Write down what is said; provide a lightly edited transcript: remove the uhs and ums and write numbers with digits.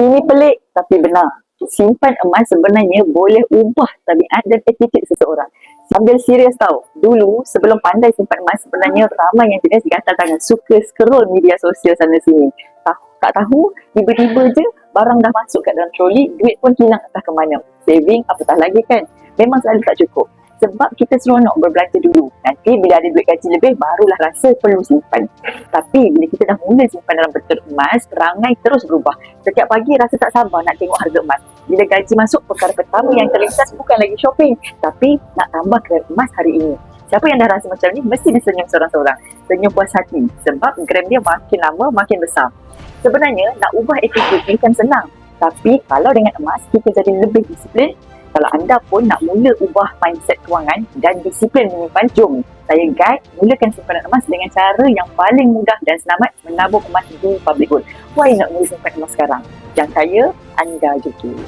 Ini pelik tapi benar. Simpan emas sebenarnya boleh ubah tabiat dan attitude seseorang. Sambil serius tau. Dulu sebelum pandai simpan emas, sebenarnya ramai yang jenis gatal tangan, suka scroll media sosial sana sini. Tak tahu, tiba-tiba je barang dah masuk kat dalam troli, duit pun hilang entah ke mana. Saving apatah lagi kan. Memang selalu tak cukup. Sebab kita seronok berbelanja dulu. Nanti bila ada duit gaji lebih, barulah rasa perlu simpan. Tapi bila kita dah mula simpan dalam bentuk emas, perangai terus berubah. Setiap pagi rasa tak sabar nak tengok harga emas. Bila gaji masuk, perkara pertama yang terlintas bukan lagi shopping, tapi nak tambah gram emas hari ini. Siapa yang dah rasa macam ni, mesti dia senyum seorang-seorang. Senyum puas hati. Sebab gram dia makin lama, makin besar. Sebenarnya, nak ubah attitude bukan senang. Tapi kalau dengan emas, kita jadi lebih disiplin. Kalau anda pun nak mula ubah mindset kewangan dan disiplin menyimpan, jom saya guide mulakan simpanan emas dengan cara yang paling mudah dan selamat, menabung emas di public gold. Why nak mula simpan emas sekarang? Yang kaya, anda juga.